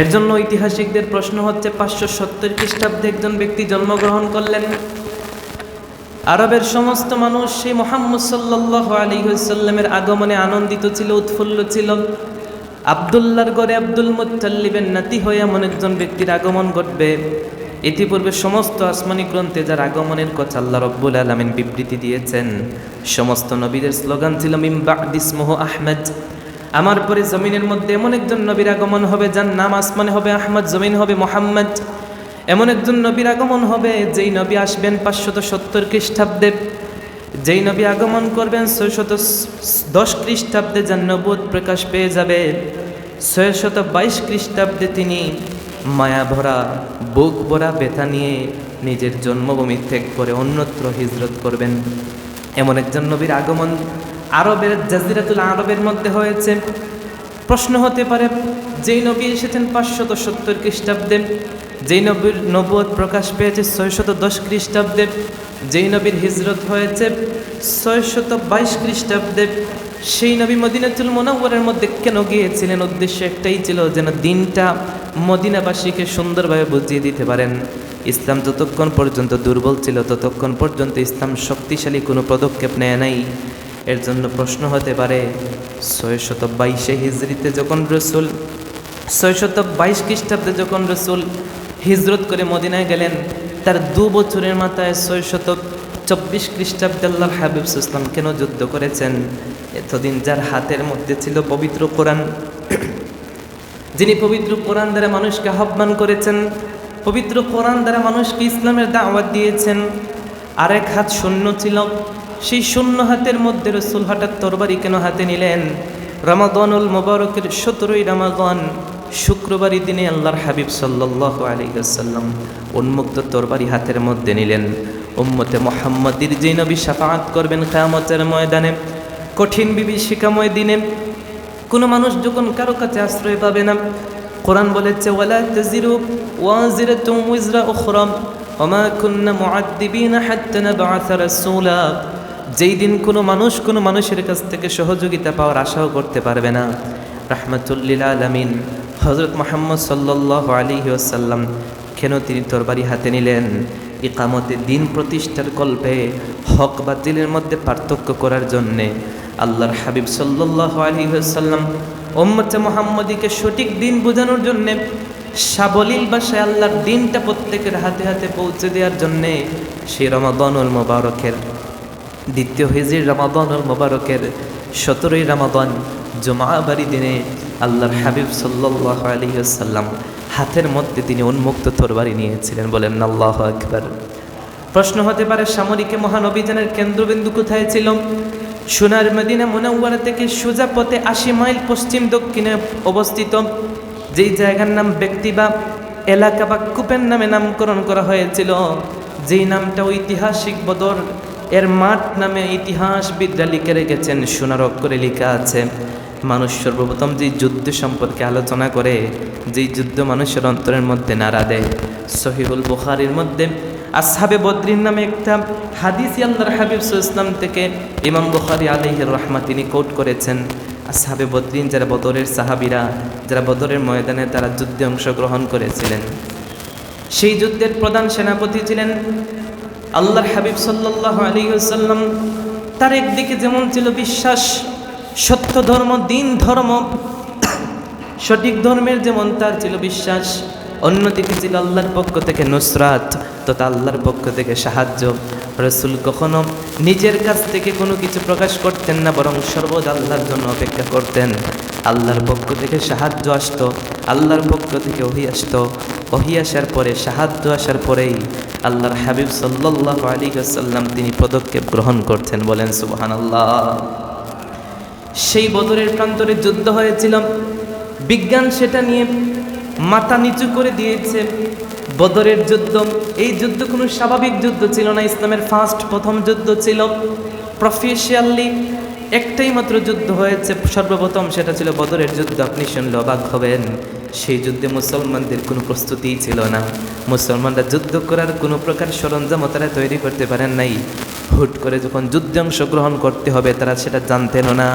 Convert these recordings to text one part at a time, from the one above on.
এর জন্য ঐতিহাসিকদের প্রশ্ন হচ্ছে 570 খ্রিস্টাব্দে একজন ব্যক্তি জন্মগ্রহণ করলেন। আরবের সমস্ত মানুষ সেই মুহাম্মদ সাল্লাল্লাহু আলাইহি ওয়াসাল্লামের আগমনে আনন্দিত ছিল, উৎফুল্ল ছিল। আব্দুল্লাহর ঘরে আব্দুল মুত্তালিবের নাতি হয়ে এমন একজন ব্যক্তির আগমন ঘটবে, ইতিপূর্বে সমস্ত আসমানি গ্রন্থে যার আগমনের কথা আল্লাহ রাব্বুল আলামিন বিবৃতি দিয়েছেন। সমস্ত নবীদের স্লোগান ছিল মিন বা'দি ইসমুহু আহমদ, আমার পরে জমিনের মধ্যে এমন একজন নবীর আগমন হবে যার নাম আসমানে হবে আহমদ, জমিন হবে মুহাম্মদ। এমন একজন নবীর আগমন হবে যেই নবী আসবেন 570 খ্রিস্টাব্দে, যেই নবী আগমন করবেন 610 খ্রিস্টাব্দে, যার নবুয়ত প্রকাশ পেয়ে যাবে 622 খ্রিস্টাব্দে। তিনি মায়া ভরা বুক ভরা ব্যথা নিয়ে নিজের জন্মভূমি ত্যাগ করে অন্যত্র হিজরত করবেন। এমন একজন নবীর আগমন আরবের জাজিরাতুল আরবের মধ্যে হয়েছে। প্রশ্ন হতে পারে, যেই নবী এসেছেন 570 খ্রিস্টাব্দে, যেই নবীর নবুয়ত প্রকাশ পেয়েছে 610 খ্রিস্টাব্দে, যেই নবীর হিজরত হয়েছে 622 খ্রিস্টাব্দে, সেই নবী মদিনাতুল মুনাওয়ারার মধ্যে কেন গিয়েছিলেন? উদ্দেশ্য একটাই ছিল, যেন দিনটা মদিনাবাসীকে সুন্দরভাবে বুঝিয়ে দিতে পারেন। ইসলাম যতক্ষণ পর্যন্ত দুর্বল ছিল ততক্ষণ পর্যন্ত ইসলাম শক্তিশালী কোনো পদক্ষেপ নেয় নাই। এর জন্য প্রশ্ন হতে পারে, 622 হিজরিতে যখন রসুল 622 খ্রিস্টাব্দে যখন রসুল হিজরত করে মদিনায় গেলেন, তার 2 বছরের মাথায় 624 খ্রিস্টাব্দে আল্লাহর হাবিব সাল্লাল্লাহু আলাইহি ওয়াসাল্লাম কেন যুদ্ধ করেছেন? এতদিন যার হাতের মধ্যে ছিল পবিত্র কোরআন, যিনি পবিত্র কোরআন দ্বারা মানুষকে আহ্বান করেছেন, পবিত্র কোরআন দ্বারা মানুষকে ইসলামের দাওয়াত দিয়েছেন, আরেক হাত শূন্য ছিল। সেই শূন্য হাতের মধ্যে রসুল হঠাৎ তরবারি কেন হাতে নিলেন? রমাদানুল মুবারকের 17ই রমাদান শুক্রবারই দিনে আল্লাহর হাবিব সাল্লাল্লাহু আলাইহি ওয়াসাল্লাম উন্মুক্ত তরবারি হাতের মধ্যে নিলেন। উম্মতে মুহাম্মাদির যে নবী শাফাআত করবেন কিয়ামতের ময়দানে, কঠিন বিভীষিকাময় দিনে, কোনো মানুষ যখন কারো কাছে আশ্রয় পাবে না। কোরআন বলেছে, ওয়ালা তাজিরু ওয়াজিরাতুন উযরা উখরা ওয়া মা কুন্না মুআদ্দিবিনা হাত্তা নাবআসা রাসূলা। যেই দিন কোনো মানুষ কোনো মানুষের কাছ থেকে সহযোগিতা পাওয়ার আশাও করতে পারবে না। রাহমাতুল লিল আলামিন হযরত মুহাম্মদ সাল্লাল্লাহু আলাইহি ওয়াসাল্লাম কেন তিনি তরবারি হাতে নিলেন? ইকামতে দিন প্রতিষ্ঠার কল্পে হক বাতিলের মধ্যে পার্থক্য করার জন্যে। আল্লাহর হাবিব সাল্লাল্লাহু আলাইহি ওয়াসাল্লাম উম্মতে মুহাম্মাদিকে সঠিক দিন বোঝানোর জন্যে, সাবলীল ভাষায় আল্লাহর দিনটা প্রত্যেকের হাতে হাতে পৌঁছে দেওয়ার জন্যে সেই রমাদানুল মুবারকের দ্বিতীয় হিজরির রমাদানুল মুবারকের 17ই রমাদান জুমাবারি দিনে আল্লাহর হাবিব সাল্লাল্লাহু আলাইহি ওয়াসাল্লাম হাতের মধ্যে তিনি উন্মুক্ত তরবারি নিয়েছিলেন। বলেন আল্লাহু আকবার। প্রশ্ন হতে পারে, সামরিক মহান অভিযানের কেন্দ্রবিন্দু কোথায় ছিল? সোনার মদিনা মুনাওয়ারা থেকে সোজা পথে 80 মাইল পশ্চিম দক্ষিণে অবস্থিত যেই জায়গার নাম ব্যক্তি বা এলাকা বা কূপের নামে নামকরণ করা হয়েছিল, যেই নামটা ঐতিহাসিক বদর এর মাঠ নামে ইতিহাসবিদরা লিখে রেখেছেন, সোনার অক্ষরে লেখা আছে। মানুষ সর্বপ্রথম যেই যুদ্ধ সম্পর্কে আলোচনা করে, যেই যুদ্ধ মানুষের অন্তরের মধ্যে নাড়া দেয়, সহিহুল বুখারীর মধ্যে আসহাবে বদরিন নামে একটা হাদিস আল্লাহর হাবিব সাল্লাল্লাহু আলাইহি ওয়াসাল্লাম থেকে ইমাম বুখারী আলাইহির রাহমাত তিনি কোট করেছেন। আসহাবে বদরিন যারা বদরের সাহাবীরা, যারা বদরের ময়দানে তারা যুদ্ধে অংশগ্রহণ করেছিলেন, সেই যুদ্ধের প্রধান সেনাপতি ছিলেন আল্লাহর হাবিব সাল্লাল্লাহু আলাইহি ওয়াসাল্লাম। তার একদিকে যেমন ছিল বিশ্বাস, সত্য ধর্ম, দিন ধর্ম, সঠিক ধর্মের যেমন তার ছিল বিশ্বাস, অন্যদিকে ছিল আল্লাহর পক্ষ থেকে নুসরাত তথা আল্লাহর পক্ষ থেকে সাহায্য। রাসূল কখনো নিজের কাছ থেকে কোনো কিছু প্রকাশ করতেন না, বরং সর্বদা আল্লাহর জন্য অপেক্ষা করতেন। আল্লাহর পক্ষ থেকে সাহায্য আসতো, আল্লাহর পক্ষ থেকে ওহী আসতো, ওহী আসার পরে সাহায্য আসার পরেই আল্লাহর হাবিব সাল্লাল্লাহু আলাইহি ওয়াসাল্লাম তিনি পদক্ষেপ গ্রহণ করতেন। বলেন সুবহানাল্লাহ। সেই বদরের প্রান্তরে যুদ্ধ হয়েছিল, বিজ্ঞান সেটা নিয়ে মাথা নিচু করে দিয়েছে। বদরের যুদ্ধ, এই যুদ্ধ কোনো স্বাভাবিক যুদ্ধ ছিল না, ইসলামের প্রথম যুদ্ধ ছিল। প্রফেশনালি একটাই মাত্র যুদ্ধ হয়েছে সর্বপ্রথম, সেটা ছিল বদরের যুদ্ধ। আপনি শুনলে অবাক হবেন, সেই যুদ্ধে মুসলমানদের কোনো প্রস্তুতিই ছিল না। মুসলমানরা যুদ্ধ করার কোনো প্রকার সরঞ্জামও তারা তৈরি করতে পারেন নাই। হুট করে যখন যুদ্ধে অংশগ্রহণ করতে হবে তারা সেটা জানতেনও না।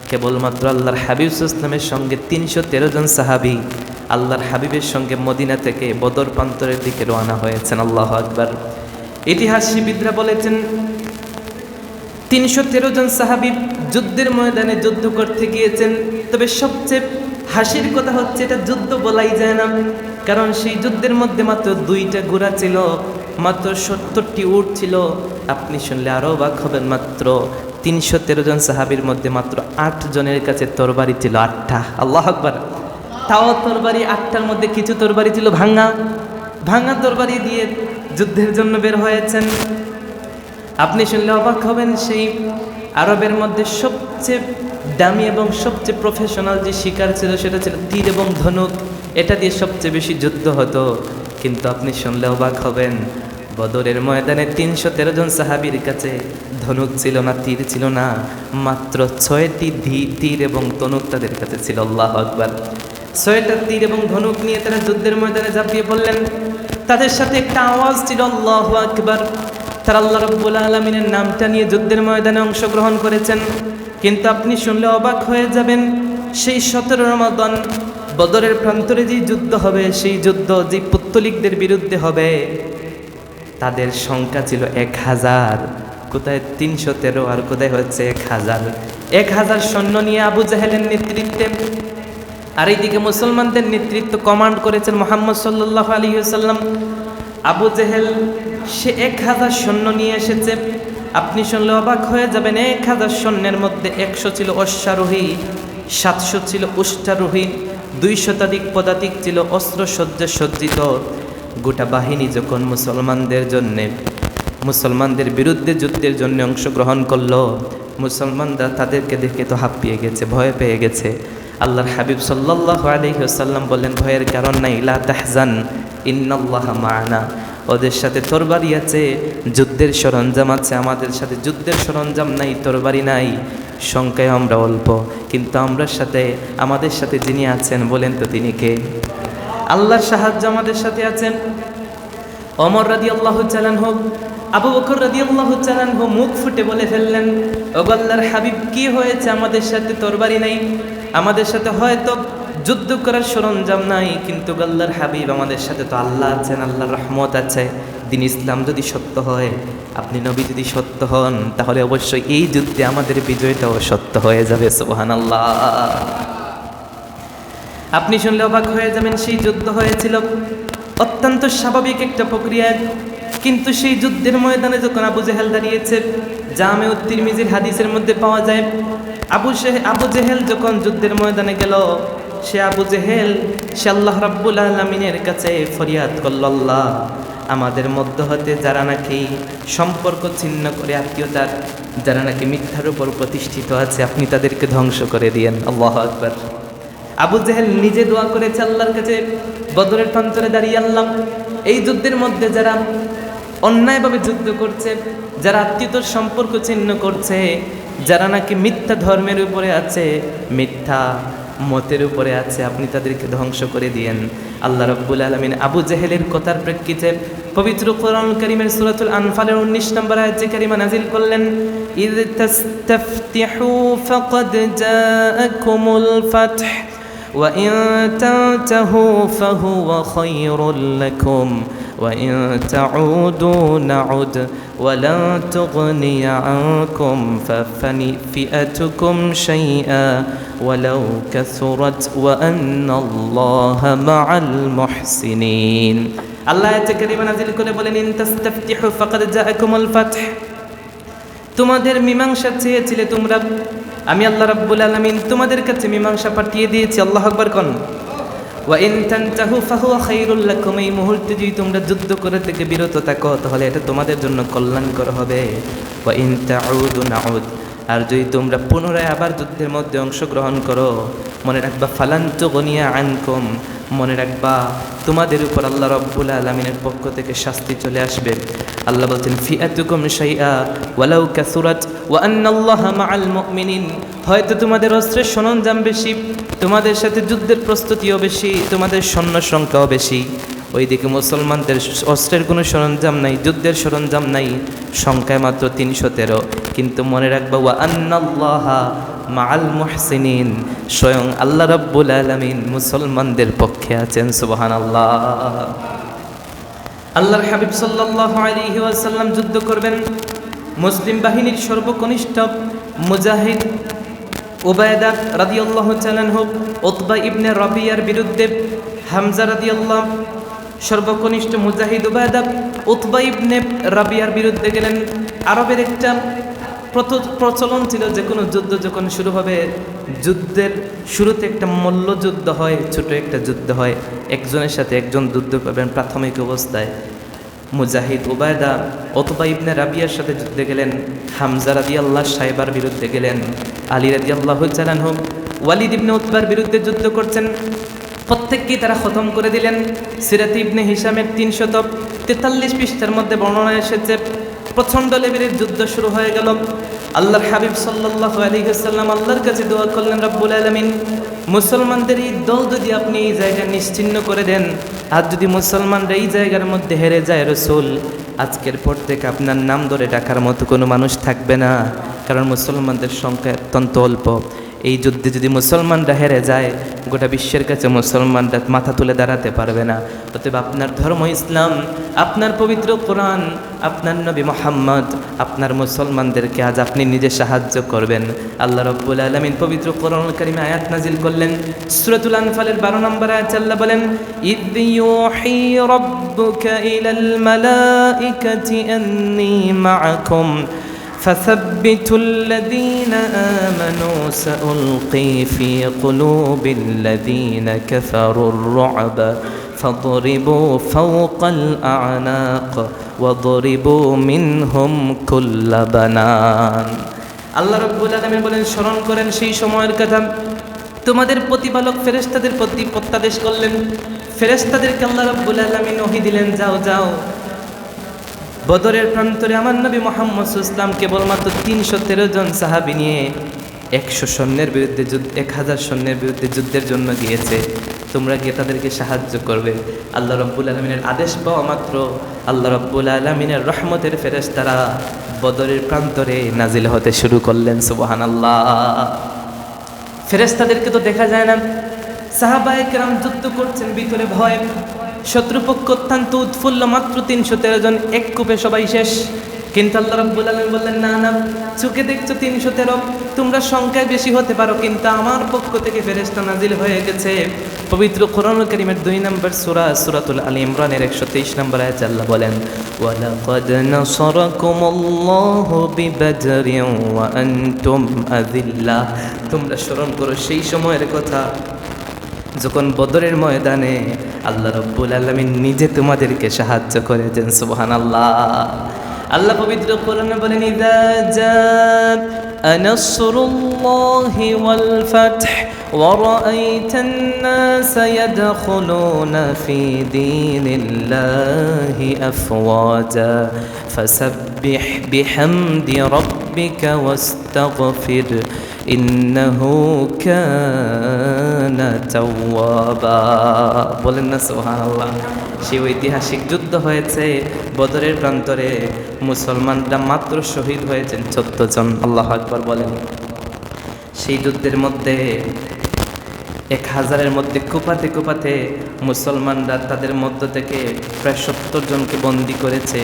কেবলমাত্র আল্লাহর হাবিব সাল্লাল্লাহু আলাইহি ওয়াসাল্লামের সঙ্গে 313 জন সাহাবী আল্লাহর হাবিবের সঙ্গে মদিনা থেকে বদর প্রান্তরের দিকে রওনা হয়েছেন। আল্লাহু আকবার। ইতিহাসবিদরা বলেছেন 313 জন সাহাবী যুদ্ধের ময়দানে যুদ্ধ করতে গিয়েছেন। তবে সবচেয়ে হাসির কথা হচ্ছে এটা যুদ্ধ বলাই যায় না, কারণ সেই যুদ্ধের মধ্যে মাত্র 2টা ঘোড়া ছিল, মাত্র 70টি উট ছিল। আপনি শুনলে আরও অবাক হবেন, মাত্র 313 জন সাহাবীর মধ্যে মাত্র 8 জনের কাছে তরবারি ছিল, 8টা। আল্লাহু আকবার। তাও তরবারি 8টার মধ্যে কিছু তরবারি ছিল ভাঙা তরবারি দিয়ে যুদ্ধের জন্য বের হয়েছেন। আপনি শুনলে অবাক হবেন, সেই আরবের মধ্যে সবচেয়ে দামি এবং সবচেয়ে প্রফেশনাল যে শিকার ছিল সেটা ছিল তীর এবং ধনুক। এটা দিয়ে সবচেয়ে বেশি যুদ্ধ হতো। কিন্তু আপনি শুনলে অবাক হবেন, বদরের ময়দানে 313 জন সাহাবীর কাছে ধনুক ছিল না, তীর ছিল না, মাত্র 6টি তীর এবং ধনুক তাদের কাছে ছিল। আল্লাহু আকবার। 6টা তীর এবং ধনুক নিয়ে তারা যুদ্ধের ময়দানে ঝাঁপিয়ে পড়লেন। তাদের সাথে একটা আওয়াজ ছিল, আল্লাহু আকবার। তারা আল্লাহ রাব্বুল আলামিনের নামটা নিয়ে যুদ্ধের ময়দানে অংশগ্রহণ করেছেন। কিন্তু আপনি শুনলে অবাক হয়ে যাবেন, সেই 17 রমাদান বদরের প্রান্তরে যে যুদ্ধ হবে, সেই যুদ্ধ যে পুত্তলিকদের বিরুদ্ধে হবে, তাদের সংখ্যা ছিল 1000। কোথায় 313 আর কোথায় হচ্ছে 1000। 1000 সৈন্য নিয়ে আবু জাহেলের নেতৃত্বে, আর এইদিকে মুসলমানদের নেতৃত্ব কমান্ড করেছেন মুহাম্মদ সাল্লাল্লাহু আলাইহি ওয়াসাল্লাম। আবু জাহেল সে 1000 সৈন্য নিয়ে এসেছে। আপনি শুনলে অবাক হয়ে যাবেন, 1000 সৈন্যের মধ্যে 100 ছিল অশ্বারোহী, 700 ছিল উষ্ট্রারোহী, 200 শতাধিক পদাতিক ছিল অস্ত্রসজ্জা সজ্জিত। গোটা বাহিনী যখন মুসলমানদের বিরুদ্ধে যুদ্ধের জন্য অংশগ্রহণ করলো, মুসলমানরা তাদেরকে দেখে তো হাঁপিয়ে গেছে, ভয় পেয়ে গেছে। আল্লাহর হাবিব সাল্লাল্লাহু আলাইহি ওয়াসাল্লাম বললেন, ভয়ের কারণ নাই, লা তাহজান ইন্নাল্লাহা মা'ানা। ওদের সাথে তরবারি আছে, যুদ্ধের সরঞ্জাম আছে, আমাদের সাথে যুদ্ধের সরঞ্জাম নাই, তরবারি নাই, সংখ্যায় আমরা অল্প, কিন্তু আমাদের সাথে যিনি আছেন বলেন তো তিনি কে? আল্লাহর সাহায্য আমাদের সাথে আছেন। ওমর রাদিয়াল্লাহু তাআলা আনহু, আবু বকর রাদিয়াল্লাহু তাআলা আনহু মুখ ফুটে বলে ফেললেন, ও আল্লাহর হাবিব, কি হয়েছে? আমাদের সাথে তরবারি নাই, আমাদের সাথে হয়তো যুদ্ধ করার সরঞ্জাম নাই, কিন্তু আল্লাহর হাবিব আমাদের সাথে তো আল্লাহ আছেন, আল্লাহর রহমত আছে। দিন ইসলাম যদি সত্য হয়, আপনি নবী যদি সত্য হন, তাহলে অবশ্যই এই যুদ্ধে আমাদের বিজয়টাও সত্য হয়ে যাবে। সুবহানাল্লাহ। আপনি শুনলে অবাক হয়ে যাবেন, সেই যুদ্ধ হয়েছিল অত্যন্ত স্বাভাবিক একটা প্রক্রিয়া। কিন্তু সেই যুদ্ধের ময়দানে যখন আবু জেহেল দাঁড়িয়েছে, জামেউত তিরমিজির হাদিসের মধ্যে পাওয়া যায়, আবু জেহেল যখন যুদ্ধের ময়দানে গেল, সে আবু জেহেল সে আল্লাহ রাব্বুল আলামিনের কাছে ফরিয়াদ করল, আল্লাহ, আমাদের মধ্য হতে যারা নাকি সম্পর্ক ছিন্ন করে, আত্মীয়তার যারা নাকি মিথ্যার উপর প্রতিষ্ঠিত আছে, আপনি তাদেরকে ধ্বংস করে দিয়েন। আল্লাহু আকবার। আবু জেহেল নিজে দোয়া করেছে আল্লাহর কাছে বদরের প্রান্তরে দাঁড়িয়ে, আল্লাহ, এই যুদ্ধের মধ্যে যারা অন্যায়ভাবে যুদ্ধ করছে, যারা আত্মীয়তার সম্পর্ক ছিন্ন করছে, যারা নাকি মিথ্যা ধর্মের উপরে আছে, মিথ্যা মতের উপরে আছে, আপনি তাদেরকে ধ্বংস করে দিয়েন। আল্লাহ রাব্বুল আলামিন আবু জেহেলের কথার প্রেক্ষিতে পবিত্র কোরআনুল কারীমের সূরাতুল আনফালের 19 নম্বর আয়াতে কারিমা নাযিল করলেন, ইয তাস্তাফতিহু ফাকাদ জাআকুমুল ফাতহ ওয়া ইন তানতাহু ফাহুয়া খায়রুল লাকুম ওয়া ইন তাউদু নাউদ ওয়ালা তুগনিয়া আনকুম ফাফিআতুকুম শাইআ ওয়ালাউ কাসুরাত ওয়া আন্নাল্লাহা মাআল মুহসিনিন। আল্লাহ আয়াতে কারিমা নাযিল করে বলেন, ইন তাস্তাফতিহু ফাকাদ জাআকুমুল ফাতহ, তোমাদের মীমাংসা চেয়েছিলে তোমরা, আমি আল্লাহ রাব্বুল আলামিন তোমাদের কাছে মীমাংসা পাঠিয়ে দিয়েছি। আল্লাহু আকবার কোন। ওয়া ইন তানতাহু ফাহুয়া খায়রুল লাকুম, এই মুহূর্তে যদি তোমরা যুদ্ধ করে থেকে বিরত থাকো, তাহলে এটা তোমাদের জন্য কল্যাণকর হবে। ওয়া ইন তাউদু নাউদ, আর যদি তোমরা পুনরায় আবার যুদ্ধের মধ্যে অংশগ্রহণ করো, মনে রাখবা ফালান তুগনিয়া আনকুম, মনে রাখবা তোমাদের উপর আল্লাহ রাব্বুল আলামিনের পক্ষ থেকে শাস্তি চলে আসবে। আল্লাহ বলছেন, ফিআতুকুম শাইআ ওয়ালাউ কাসুরাত ওয়া আন্নাল্লাহা মাআল মুমিনিন, হয়তো তোমাদের অস্ত্রের সরঞ্জাম বেশি, তোমাদের সাথে যুদ্ধের প্রস্তুতিও বেশি, তোমাদের সৈন্য সংখ্যাও বেশি, ওইদিকে মুসলমানদের অস্ত্রের কোনো সরঞ্জাম নাই, যুদ্ধের সরঞ্জাম নাই, সংখ্যায় মাত্র 313, কিন্তু মনে রাখবা ওয়া আন্নাল্লাহা মাআল মুহসিনিন, স্বয়ং আল্লাহ রাব্বুল আলামিন মুসলমানদের পক্ষে আছেন। সুবহানাল্লাহ। আল্লাহর হাবিব সাল্লাল্লাহু আলাইহি ওয়াসাল্লাম যুদ্ধ করবেন। মুসলিম বাহিনীর সর্বকনিষ্ঠ মুজাহিদ উবায়দা রাদিয়াল্লাহু তাআলা আনহু উতবা ইবনে রাবিয়ার বিরুদ্ধে হামজা রাদিয়াল্লাহু, সর্বকনিষ্ঠ মুজাহিদ উবায়দা উতবা ইবনে রাবিয়ার বিরুদ্ধে গেলেন। আরবের একটা প্রচলন ছিল, যে কোনো যুদ্ধ যখন শুরু হবে, যুদ্ধের শুরুতে একটা মল্লযুদ্ধ হয়, ছোট একটা যুদ্ধ হয়, একজনের সাথে একজন যুদ্ধ করবেন। প্রাথমিক অবস্থায় মুজাহিদ উবায়দা উতবা ইবনে রাবিয়ার সাথে যুদ্ধে গেলেন, হামজা রাদিয়াল্লাহু সাহেবার বিরুদ্ধে গেলেন, আলী রাদিয়াল্লাহু তাআলা আনহু ওয়ালিদ ইবনে উতবার বিরুদ্ধে যুদ্ধ করছেন। প্রত্যেককেই তারা খতম করে দিলেন। সিরাত ইবনে হিশামের 343 পৃষ্ঠার মধ্যে বর্ণনা এসেছে, প্রচণ্ড লেভেলের যুদ্ধ শুরু হয়ে গেল। আল্লাহর হাবিব সাল্লাল্লাহু আলাইহি ওয়াসাল্লাম আল্লাহর কাছে দোয়া করলেন, রব্বুল আলামিন মুসলমানদের এই দল যদি আপনি এই জায়গা নিশ্চিহ্ন করে দেন, আর যদি মুসলমানরা এই জায়গার মধ্যে হেরে যায় রাসূল, আজকের পর থেকে আপনার নাম ধরে ডাকার মতো কোনো মানুষ থাকবে না, কারণ মুসলমানদের সংখ্যা অত্যন্ত অল্প। এই যুদ্ধে যদি মুসলমানরা হেরে যায়, গোটা বিশ্বের কাছে মুসলমানরা মাথা তুলে দাঁড়াতে পারবে না। অতএব আপনার ধর্ম ইসলাম, আপনার পবিত্র কোরআন, আপনার নবী মুহাম্মদ, আপনার মুসলমানদেরকে আজ আপনি নিজে সাহায্য করবেন। আল্লাহ রাব্বুল আলামিন পবিত্র কোরআনুল কারীমে আয়াত নাজিল করলেন। সূরাতুল আনফালের 12 নম্বর আয়াত আল্লাহ বলেন, ইয ইউহি রাব্বুকা ইলাল মালাইকাতি আন্নী মাআকুম فثبتوا الذين آمنوا سألقي في قلوب الذين كفروا الرعب فاضربوا فوق الأعناق واضربوا منهم كل بنان। আল্লাহ রাব্বুল আলামিন বলেন, স্মরণ করেন সেই সময়ের কথা, তোমাদের প্রতিপালক ফেরেশতাদের প্রতি প্রত্যাদেশ করলেন। ফেরেশতাদেরকে আল্লাহ রাব্বুল আলামিন ওহী দিলেন, যাও যাও বদরের প্রান্তরে আমার নবী মুহাম্মদ সাল্লাল্লাহু আলাইহি ওয়াসাল্লাম কেবলমাত্র 313 জন সাহাবী নিয়ে 100 সৈন্যের বিরুদ্ধে 1000 সৈন্যের বিরুদ্ধে যুদ্ধের জন্য গিয়েছে। তোমরা গিয়ে তাদেরকে সাহায্য করবে। আল্লাহ রাব্বুল আলামিনের আদেশ পাওয়া মাত্র আল্লাহ রাব্বুল আলামিনের রহমতের ফেরেশতারা বদরের প্রান্তরে নাজিল হতে শুরু করলেন। সুবহানাল্লাহ। ফেরেশতাদেরকে তো দেখা যায় না, সাহাবায়ে কেরাম যুদ্ধ করছেন ভিতরে ভয়, শত্রুপক্ষ অত্যন্ত উৎফুল্ল, মাত্র 313 জন, এক কূপে সবাই শেষ। কিন্তু আল্লাহ রাব্বুল আলামিন বললেন, না না, চোখে দেখছো 313, তোমরা সংখ্যায় বেশি হতে পারো, কিন্তু আমার পক্ষ থেকে ফেরেশতা নাজিল হয়ে গেছে। পবিত্র কোরআনুল কারীমের 2 নম্বর সূরা সূরাতুল আলী ইমরানের 123 নম্বর আয়াত আল্লাহ বলেন, ওয়ালাকাদ নাসারাকুমুল্লাহু বিবাদরিন ওয়া আনতুম আযিল্লাহ। তোমরা স্মরণ করো সেই সময়ের কথা যখন বদরের ময়দানে আল্লাহ রাব্বুল আলামিন নিজে তোমাদেরকে সাহায্য করেছেন। সুবহানাল্লাহ। আল্লাহ পবিত্র কোরআনে বলেন, ইযা জাআ নাসরুল্লাহি ওয়াল ফাতহ ওয়া রাআইতান নাসা ইয়াদখুলুনা ফি দীনিল্লাহি আফওয়াজা ফাসাব্বিহ বিহামদি রাব্বিকা ওয়াস্তাগফির ইন্নাহু কানা তাওয়াবা। বলেন না সুবহানাল্লাহ। সেই ঐতিহাসিক যুদ্ধ হয়েছে বদরের প্রান্তরে, মুসলমানরা মাত্র শহীদ হয়েছেন 14 জন। আল্লাহু আকবার বলেন। সেই যুদ্ধের মধ্যে 1000-এর মধ্যে কুপাতে কুপাতে মুসলমানরা তাদের মধ্য থেকে প্রায় 70 জনকে বন্দী করেছে।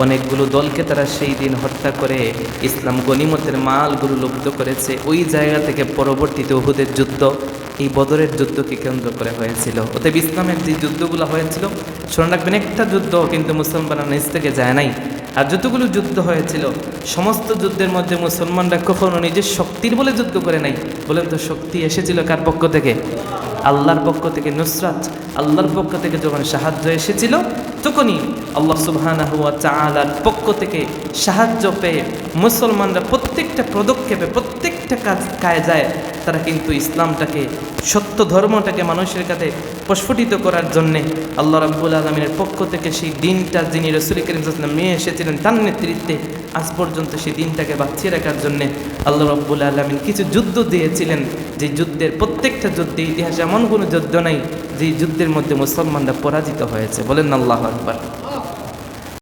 অনেকগুলো দলকে তারা সেই দিন হত্যা করে ইসলাম গনিমতের মালগুলো লুপ্ত করেছে। ওই জায়গা থেকে পরবর্তীতে উহুদের যুদ্ধ, এই বদরের যুদ্ধকে কেন্দ্র করে হয়েছিল। অতএব ইসলামের যে যুদ্ধগুলো হয়েছিল, স্মরণ রাখবেন, একটা যুদ্ধ কিন্তু মুসলমানরা নিজ থেকে যায় নাই। আর যতগুলো যুদ্ধ হয়েছিল, সমস্ত যুদ্ধের মধ্যে মুসলমানরা কখনো নিজের শক্তির বলে যুদ্ধ করে নাই। বলেন তো, শক্তি এসেছিল কার পক্ষ থেকে? আল্লাহর পক্ষ থেকে নুসরাত, আল্লাহর পক্ষ থেকে যখন সাহায্য এসেছিল, তখনই আল্লাহ সুবহানাহু ওয়া তাআলার পক্ষ থেকে সাহায্য পেয়ে মুসলমানরা প্রত্যেকটা পদক্ষেপে, প্রত্যেকটা কায়দায় তারা কিন্তু ইসলামটাকে, সত্য ধর্মটাকে মানুষের কাছে প্রস্ফুটিত করার জন্যে আল্লাহ রাব্বুল আলামিনের পক্ষ থেকে সেই দিনটা, যিনি রাসূল করিম সাল্লাল্লাহু আলাইহি ওয়াসাল্লাম নিয়ে এসেছিলেন তার নেতৃত্বে, আজ পর্যন্ত সেই দিনটাকে বাঁচিয়ে রাখার জন্যে আল্লাহ রাব্বুল আলামিন কিছু যুদ্ধ দিয়েছিলেন। যে যুদ্ধের প্রত্যেকটা যুদ্ধে, ইতিহাসে এমন কোনো যুদ্ধ নাই যে যুদ্ধের মধ্যে মুসলমানরা পরাজিত হয়েছে। বলেন আল্লাহু আকবার।